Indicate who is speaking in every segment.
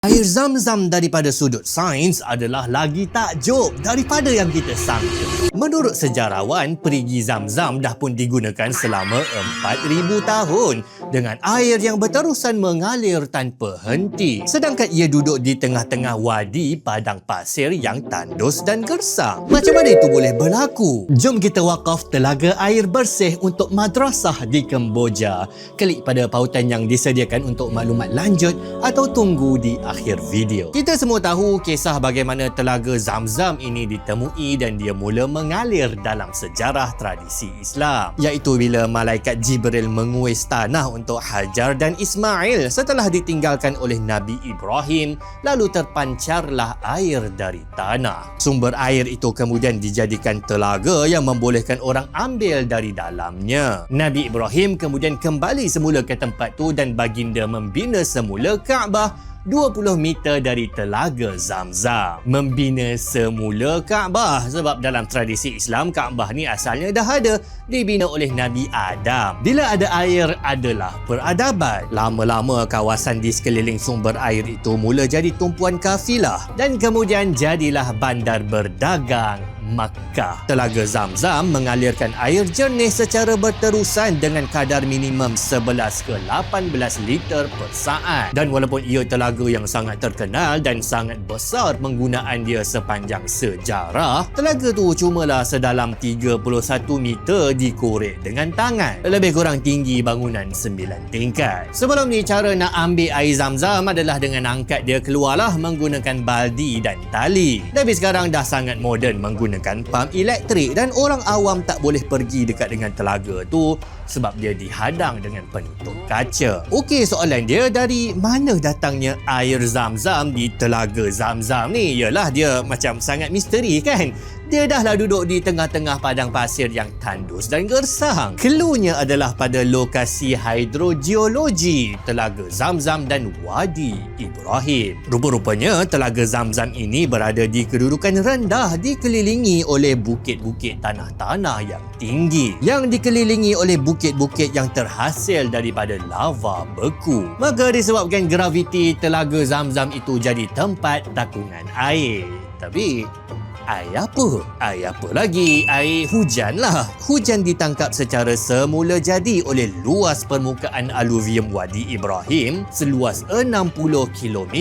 Speaker 1: Air zam-zam daripada sudut sains adalah lagi takjub daripada yang kita sangka. Menurut sejarawan, perigi zam-zam dah pun digunakan selama 4,000 tahun dengan air yang berterusan mengalir tanpa henti. Sedangkan ia duduk di tengah-tengah wadi padang pasir yang tandus dan gersang. Macam mana itu boleh berlaku? Jom kita wakaf telaga air bersih untuk madrasah di Kemboja. Klik pada pautan yang disediakan untuk maklumat lanjut atau tunggu di akhir video. Kita semua tahu kisah bagaimana telaga Zam-Zam ini ditemui dan dia mula mengalir dalam sejarah tradisi Islam, iaitu bila malaikat Jibril menguis tanah untuk Hajar dan Ismail setelah ditinggalkan oleh Nabi Ibrahim, lalu terpancarlah air dari tanah. Sumber air itu kemudian dijadikan telaga yang membolehkan orang ambil dari dalamnya. Nabi Ibrahim kemudian kembali semula ke tempat tu dan baginda membina semula Kaabah 20 meter dari telaga Zam-Zam. Membina semula Kaabah sebab dalam tradisi Islam Kaabah ni asalnya dah ada, dibina oleh Nabi Adam. Bila ada air adalah peradaban. Lama-lama kawasan di sekeliling sumber air itu mula jadi tumpuan kafilah dan kemudian jadilah bandar berdagang Makkah. Telaga Zam-Zam mengalirkan air jernih secara berterusan dengan kadar minimum 11 ke 18 liter per saat. Dan walaupun ia telaga yang sangat terkenal dan sangat besar penggunaan dia sepanjang sejarah, telaga tu cumalah sedalam 31 meter dikorek dengan tangan. Lebih kurang tinggi bangunan 9 tingkat. Sebelum ni cara nak ambil air Zam-Zam adalah dengan angkat dia keluarlah menggunakan baldi dan tali. Tapi sekarang dah sangat moden menggunakan pam elektrik dan orang awam tak boleh pergi dekat dengan telaga tu sebab dia dihadang dengan penutup kaca. Okey, soalan dia, dari mana datangnya air Zam-Zam di telaga Zam-Zam ni? Yalah, dia macam sangat misteri kan? Dia dahlah duduk di tengah-tengah padang pasir yang tandus dan gersang. Cluenya adalah pada lokasi hidrogeologi Telaga Zam-Zam dan Wadi Ibrahim. Rupa-rupanya Telaga Zam-Zam ini berada di kedudukan rendah, dikelilingi oleh bukit-bukit tanah-tanah yang tinggi, yang dikelilingi oleh bukit-bukit yang terhasil daripada lava beku. Maka disebabkan graviti Telaga Zam-Zam itu jadi tempat takungan air. Tapi air apa? Air apa lagi? Air hujan lah. Hujan ditangkap secara semula jadi oleh luas permukaan aluvium Wadi Ibrahim seluas 60 km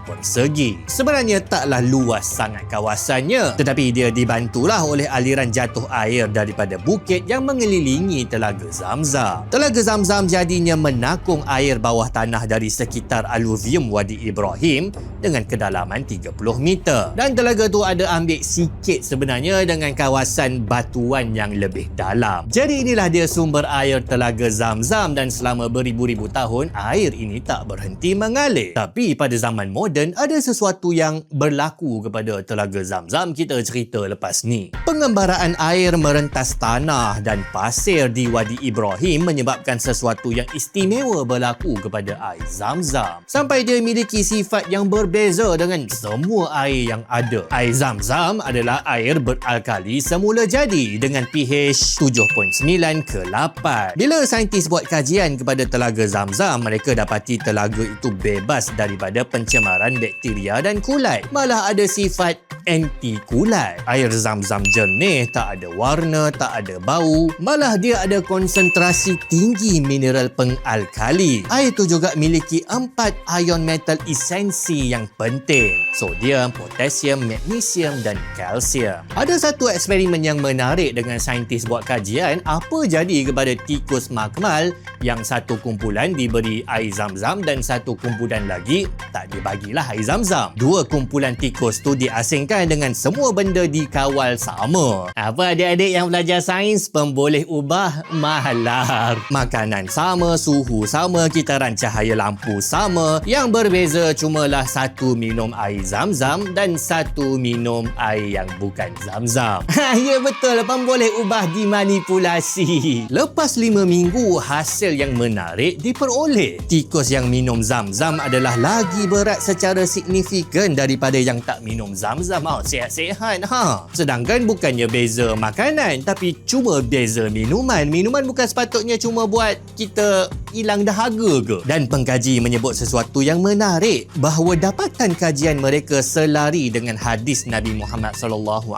Speaker 1: persegi. Sebenarnya taklah luas sangat kawasannya, tetapi dia dibantulah oleh aliran jatuh air daripada bukit yang mengelilingi Telaga Zam-Zam. Telaga Zam-Zam jadinya menakung air bawah tanah dari sekitar aluvium Wadi Ibrahim dengan kedalaman 30 meter. Dan telaga tu ada ambil sikit sebenarnya dengan kawasan batuan yang lebih dalam. Jadi inilah dia sumber air Telaga Zam-Zam dan selama beribu-ribu tahun air ini tak berhenti mengalir. Tapi pada zaman moden ada sesuatu yang berlaku kepada Telaga Zam-Zam, kita cerita lepas ni. Pengembaraan air merentas tanah dan pasir di Wadi Ibrahim menyebabkan sesuatu yang istimewa berlaku kepada air Zam-Zam sampai dia memiliki sifat yang berbeza dengan semua air yang ada. Air Zam-Zam adalah air beralkali semula jadi dengan pH 7.9 ke 8. Bila saintis buat kajian kepada Telaga Zam-Zam, mereka dapati telaga itu bebas daripada pencemaran bakteria dan kulat. Malah ada sifat anti kulat. Air Zam-Zam jernih, tak ada warna, tak ada bau. Malah dia ada konsentrasi tinggi mineral pengalkali. Air itu juga memiliki 4 ion metal esensi yang penting: sodium, potasium, magnesium dan kalsium. Ada satu eksperimen yang menarik dengan saintis buat kajian apa jadi kepada tikus makmal yang satu kumpulan diberi air Zam-Zam dan satu kumpulan lagi tak dibagilah air Zam-Zam. Dua kumpulan tikus tu diasingkan dengan semua benda dikawal sama. Apa adik-adik yang belajar sains pun boleh ubah malar. Makanan sama, suhu sama, kitaran cahaya lampu sama. Yang berbeza cumalah satu minum air Zam-Zam dan satu minum air yang bukan Zam-Zam. Ya betul, pun boleh ubah dimanipulasi. Lepas 5 minggu, hasil yang menarik diperoleh. Tikus yang minum Zam-Zam adalah lagi berat secara signifikan daripada yang tak minum Zam-Zam mau sihat-sihat. Sedangkan bukannya beza makanan, tapi cuma beza minuman. Minuman bukan sepatutnya cuma buat kita hilang dahaga ke? Dan pengkaji menyebut sesuatu yang menarik, bahawa dapatan kajian mereka selari dengan hadis Nabi Muhammad SAW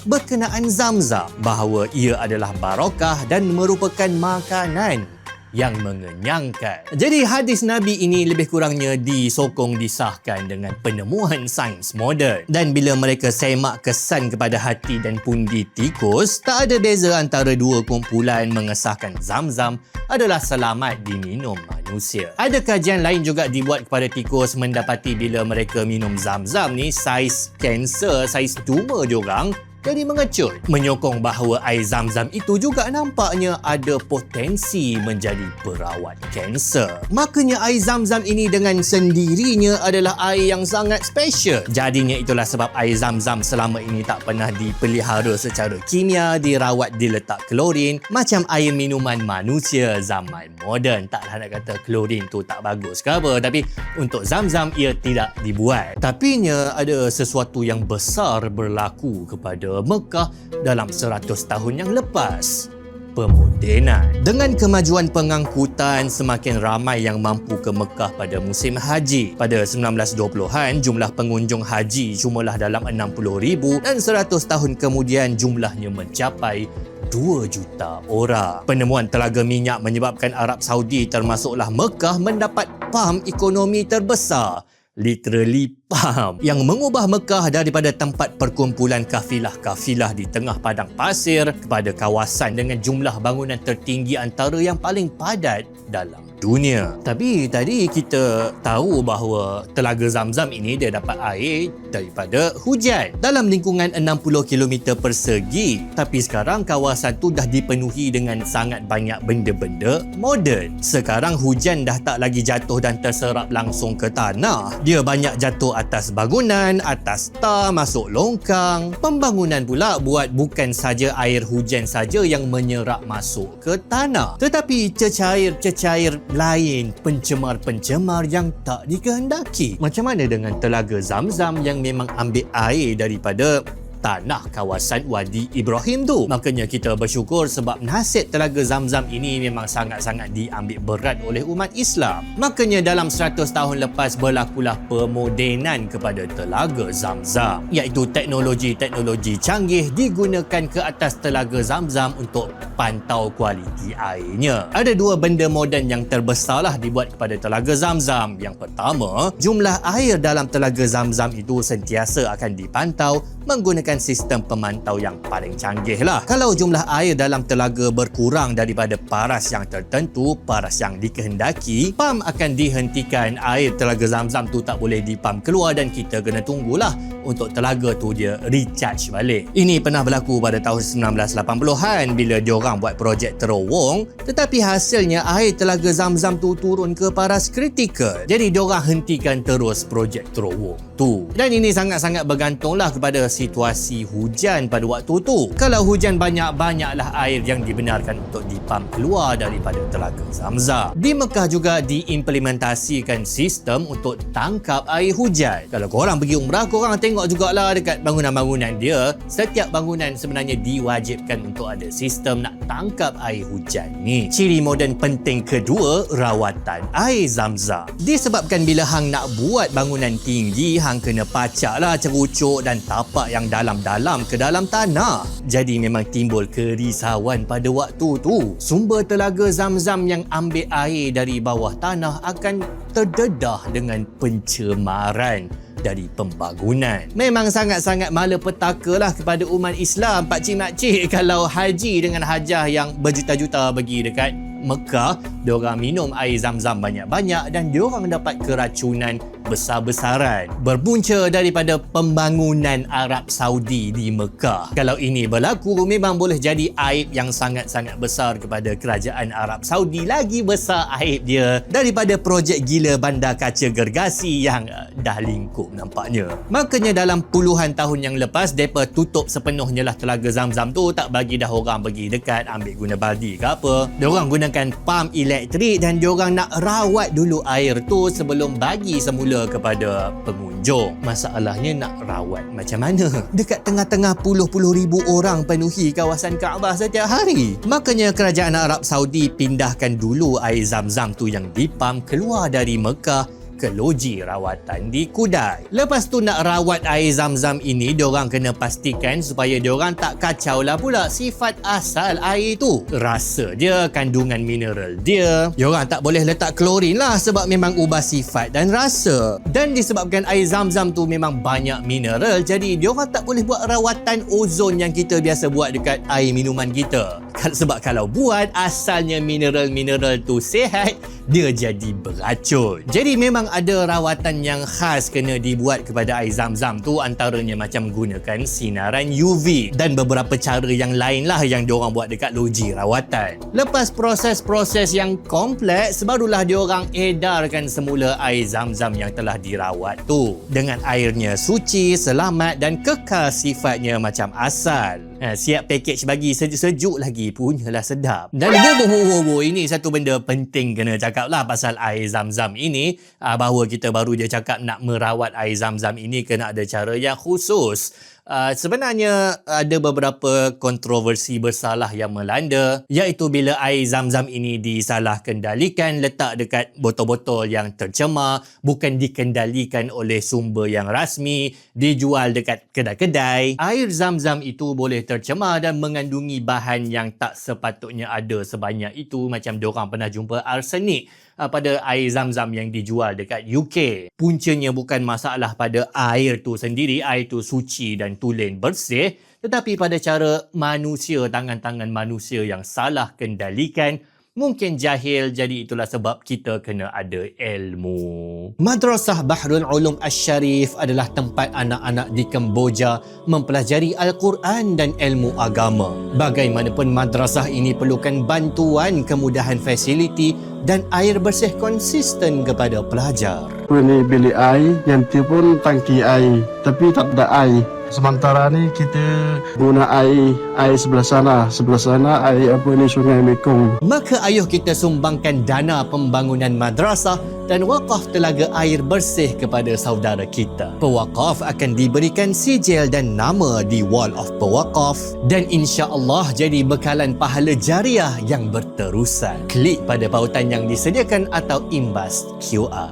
Speaker 1: berkenaan Zamzam, bahawa ia adalah barakah dan merupakan makanan yang mengenyangkan. Jadi hadis Nabi ini lebih kurangnya disokong disahkan dengan penemuan sains moden. Dan bila mereka semak kesan kepada hati dan pundi tikus, tak ada beza antara dua kumpulan mengesahkan Zamzam adalah selamat diminum manusia. Ada kajian lain juga dibuat kepada tikus mendapati bila mereka minum Zamzam ni, saiz kanser, saiz tumor diorang jadi mengecut, menyokong bahawa air Zamzam itu juga nampaknya ada potensi menjadi perawat kanser. Makanya air Zamzam ini dengan sendirinya adalah air yang sangat special. Jadinya itulah sebab air Zamzam selama ini tak pernah dipelihara secara kimia, dirawat diletak klorin macam air minuman manusia zaman moden. Taklah nak kata klorin tu tak bagus ke apa, tapi untuk Zamzam ia tidak dibuat. Tapinya ada sesuatu yang besar berlaku kepada Mekah dalam 100 tahun yang lepas. Pemodenan. Dengan kemajuan pengangkutan, semakin ramai yang mampu ke Mekah pada musim haji. Pada 1920-an, jumlah pengunjung haji cumalah dalam 60,000 dan 100 tahun kemudian jumlahnya mencapai 2 juta orang. Penemuan telaga minyak menyebabkan Arab Saudi termasuklah Mekah mendapat pam ekonomi terbesar. Literally pam, yang mengubah Mekah daripada tempat perkumpulan kafilah-kafilah di tengah padang pasir kepada kawasan dengan jumlah bangunan tertinggi antara yang paling padat dalam dunia. Tapi tadi kita tahu bahawa Telaga Zamzam ini dia dapat air daripada hujan dalam lingkungan 60 km persegi. Tapi sekarang kawasan tu dah dipenuhi dengan sangat banyak benda-benda moden. Sekarang hujan dah tak lagi jatuh dan terserap langsung ke tanah. Dia banyak jatuh atas bangunan, atas tar, masuk longkang. Pembangunan pula buat bukan saja air hujan saja yang menyerap masuk ke tanah, tetapi cecair-cecair lain, pencemar-pencemar yang tak dikehendaki. Macam mana dengan Telaga Zamzam yang memang ambil air daripada tanah kawasan Wadi Ibrahim tu? Makanya kita bersyukur sebab nasib Telaga Zamzam ini memang sangat-sangat diambil berat oleh umat Islam. Makanya dalam 100 tahun lepas berlakulah pemodenan kepada Telaga Zamzam, iaitu teknologi-teknologi canggih digunakan ke atas Telaga Zamzam untuk pantau kualiti airnya. Ada dua benda moden yang terbesarlah dibuat kepada Telaga Zamzam. Yang pertama, jumlah air dalam Telaga Zamzam itu sentiasa akan dipantau menggunakan sistem pemantau yang paling canggih lah. Kalau jumlah air dalam telaga berkurang daripada paras yang tertentu, paras yang dikehendaki, pam akan dihentikan. Air Telaga Zamzam tu tak boleh dipam keluar dan kita kena tunggulah untuk telaga tu dia recharge balik. Ini pernah berlaku pada tahun 1980-an bila diorang buat projek terowong, tetapi hasilnya air Telaga Zamzam tu turun ke paras kritikal. Jadi diorang hentikan terus projek terowong tu. Dan ini sangat-sangat bergantunglah kepada situasi hujan pada waktu tu. Kalau hujan banyaklah air yang dibenarkan untuk dipam keluar daripada Telaga Zamzam. Di Mekah juga diimplementasikan sistem untuk tangkap air hujan. Kalau korang pergi umrah, korang tengok jugalah dekat bangunan-bangunan dia, setiap bangunan sebenarnya diwajibkan untuk ada sistem nak tangkap air hujan ni. Ciri moden penting kedua, rawatan air Zamzam. Disebabkan bila hang nak buat bangunan tinggi, hang kena pacak lah cerucuk dan tapak yang dalam-dalam ke dalam tanah. Jadi memang timbul kerisauan pada waktu tu. Sumber Telaga Zamzam yang ambil air dari bawah tanah akan terdedah dengan pencemaran dari pembangunan. Memang sangat-sangat malapetaka lah kepada umat Islam, pakcik-makcik, kalau haji dengan hajah yang berjuta-juta pergi dekat Mekah, diorang minum air Zamzam banyak-banyak dan diorang dapat keracunan besar-besaran berbunca daripada pembangunan Arab Saudi di Mekah. Kalau ini berlaku, memang boleh jadi aib yang sangat-sangat besar kepada kerajaan Arab Saudi. Lagi besar aib dia daripada projek gila bandar kaca gergasi yang dah lingkup nampaknya. Makanya dalam puluhan tahun yang lepas, mereka tutup sepenuhnya lah Telaga Zamzam tu, tak bagi dah orang pergi dekat ambil guna baldi ke apa. Diorang gunakan pam elektrik dan diorang nak rawat dulu air tu sebelum bagi semula semula kepada pengunjung. Masalahnya nak rawat macam mana? Dekat tengah-tengah puluh-puluh ribu orang penuhi kawasan Kaabah setiap hari. Makanya kerajaan Arab Saudi pindahkan dulu air Zam-Zam tu yang dipam keluar dari Mekah ke loji rawatan di Kudai. Lepas tu nak rawat air Zam-Zam ini, diorang kena pastikan supaya diorang tak kacau lah pula sifat asal air tu. Rasa dia, kandungan mineral dia. Diorang tak boleh letak klorin lah sebab memang ubah sifat dan rasa. Dan disebabkan air Zam-Zam tu memang banyak mineral, jadi diorang tak boleh buat rawatan ozon yang kita biasa buat dekat air minuman kita. Sebab kalau buat asalnya mineral-mineral tu sihat, dia jadi beracun. Jadi memang ada rawatan yang khas kena dibuat kepada air Zam-Zam tu, antaranya macam gunakan sinaran UV dan beberapa cara yang lain lah yang diorang buat dekat loji rawatan. Lepas proses-proses yang kompleks, barulah diorang edarkan semula air Zam-Zam yang telah dirawat tu dengan airnya suci, selamat dan kekal sifatnya macam asal. Siap package bagi sejuk-sejuk lagi, punyalah sedap. Dan ini satu benda penting kena cakap lah pasal air Zam-Zam ini, bahawa kita baru je cakap nak merawat air Zam-Zam ini kena ada cara yang khusus. Sebenarnya ada beberapa kontroversi bersalah yang melanda, iaitu bila air Zam-Zam ini disalah kendalikan, letak dekat botol-botol yang tercemar, bukan dikendalikan oleh sumber yang rasmi, dijual dekat kedai-kedai. Air Zam-Zam itu boleh tercemar dan mengandungi bahan yang tak sepatutnya ada sebanyak itu, macam diorang pernah jumpa arsenik pada air Zam-Zam yang dijual dekat UK. Puncanya bukan masalah pada air tu sendiri, air tu suci dan tulen bersih, tetapi pada cara manusia, tangan-tangan manusia yang salah kendalikan, mungkin jahil, jadi itulah sebab kita kena ada ilmu. Madrasah Bahrul Ulum Asy-Syarif adalah tempat anak-anak di Kemboja mempelajari Al-Quran dan ilmu agama. Bagaimanapun madrasah ini perlukan bantuan, kemudahan fasiliti dan air bersih konsisten kepada pelajar.
Speaker 2: Ini bilik air, yang tu pun tangki air, tapi tak ada air. Sementara ni kita guna air sebelah sana air Sungai Mekong.
Speaker 1: Maka ayuh kita sumbangkan dana pembangunan madrasah dan wakaf telaga air bersih kepada saudara kita. Pewakaf akan diberikan sijil dan nama di Wall of Pewakaf dan insya-Allah jadi bekalan pahala jariah yang berterusan. Klik pada pautan yang disediakan atau imbas QR.